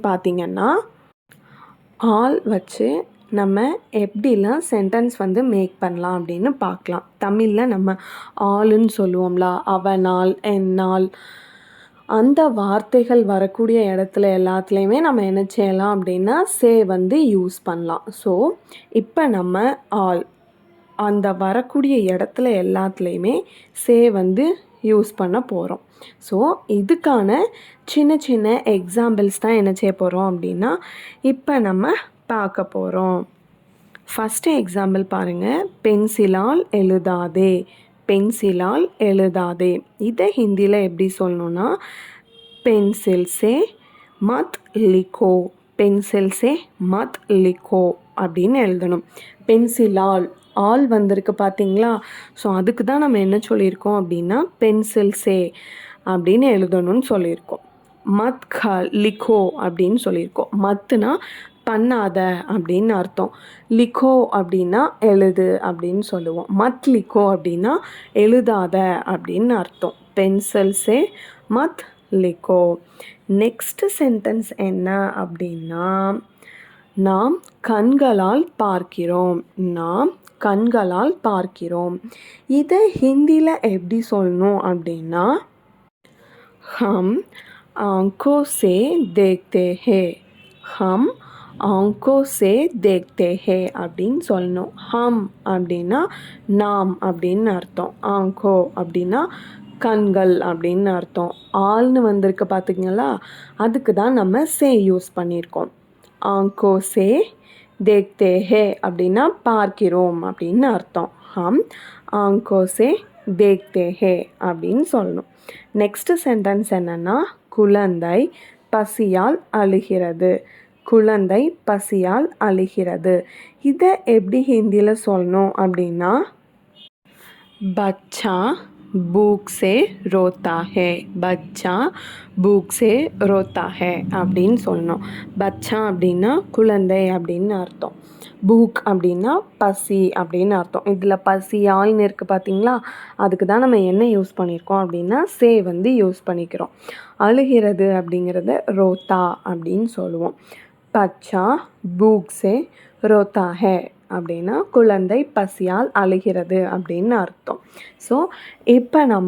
பார்த்தீங்கன்னா ஆல் வச்சு நம்ம எப்படிலாம் சென்டென்ஸ் வந்து மேக் பண்ணலாம் அப்படின்னு பார்க்கலாம். தமிழில் நம்ம ஆளுன்னு சொல்லுவோம்ல, அவனால், என்னால், அந்த வார்த்தைகள் வரக்கூடிய இடத்துல எல்லாத்துலேயுமே நம்ம என்ன செய்யலாம் அப்படின்னா சே வந்து யூஸ் பண்ணலாம். ஸோ இப்போ நம்ம ஆல் அந்த வரக்கூடிய இடத்துல எல்லாத்துலேயுமே சே வந்து யூஸ் பண்ண போகிறோம். ஸோ இதுக்கான சின்ன சின்ன எக்ஸாம்பிள்ஸ் தான் என்ன செய்ய போகிறோம் அப்படின்னா இப்போ நம்ம பார்க்க போகிறோம். ஃபஸ்ட்டு எக்ஸாம்பிள் பாருங்கள். பென்சிலால் எழுதாதே, பென்சிலால் எழுதாதே. இதை ஹிந்தியில் எப்படி சொல்லணுன்னா பென்சில் சே மத் லிக்கோ, பென்சில் சே மத் லிக்கோ அப்படின்னு எழுதணும். பென்சிலால் ஆல் வந்திருக்கு பார்த்தீங்களா? ஸோ அதுக்கு தான் நம்ம என்ன சொல்லியிருக்கோம் அப்படின்னா பென்சில் சே அப்படின்னு எழுதணும்னு சொல்லியிருக்கோம். மத் லிக்கோ அப்படின்னு சொல்லியிருக்கோம். மத்துனா பண்ணாத அப்படின்னு அர்த்தம். லிக்கோ அப்படின்னா எழுது அப்படின்னு சொல்லுவோம். மத் லிக்கோ அப்படின்னா எழுதாத அப்படின்னு அர்த்தம். பென்சில் சே மத் லிக்கோ. நெக்ஸ்ட் சென்டென்ஸ் என்ன அப்படின்னா நாம் கண்களால் பார்க்கிறோம், நாம் கண்களால் பார்க்கிறோம். இதை ஹிந்தியில் எப்படி சொல்லணும் அப்படின்னா ஹம் ஆங்கோ சே தேக்தே ஹே, ஹம் ஆங்கோ சே தேக்தே ஹே அப்படின்னு சொல்லணும். ஹம் அப்படின்னா நாம் அப்படின்னு அர்த்தம். ஆங்கோ அப்படின்னா கண்கள் அப்படின்னு அர்த்தம். ஆள்னு வந்திருக்கு பார்த்தீங்களா, அதுக்கு தான் நம்ம சே யூஸ் பண்ணியிருக்கோம். ஆங்கோ சே தேக்தே ஹே அப்படின்னா பார்க்கிறோம் அப்படின்னு அர்த்தம். ஹம் ஆங்கோ சே தேக்தே ஹே அப்படின்னு சொல்லணும். நெக்ஸ்ட் சென்டென்ஸ் என்னன்னா குழந்தை பசியால் அழுகிறது, குழந்தை பசியால் அழுகிறது. இதை எப்படி ஹிந்தியில் சொல்லணும் அப்படின்னா பச்சா भूख से रोता है, बच्चा भूख से रोता है அப்படின்னு சொல்லணும். பச்சா அப்படின்னா குழந்தை அப்படின்னு அர்த்தம். பூக் அப்படின்னா பசி அப்படின்னு அர்த்தம். இதில் பசியால்னு இருக்குது பார்த்தீங்களா, அதுக்கு தான் நம்ம என்ன யூஸ் பண்ணியிருக்கோம் அப்படின்னா சே வந்து யூஸ் பண்ணிக்கிறோம். அழுகிறது அப்படிங்கிறத ரோத்தா அப்படின்னு சொல்லுவோம். பச்சா பூக் சே ரோத்தா ஹே அப்படின்னா குழந்தை பசியால் அழுகிறது அப்படின்னு அர்த்தம். ஸோ இப்போ நம்ம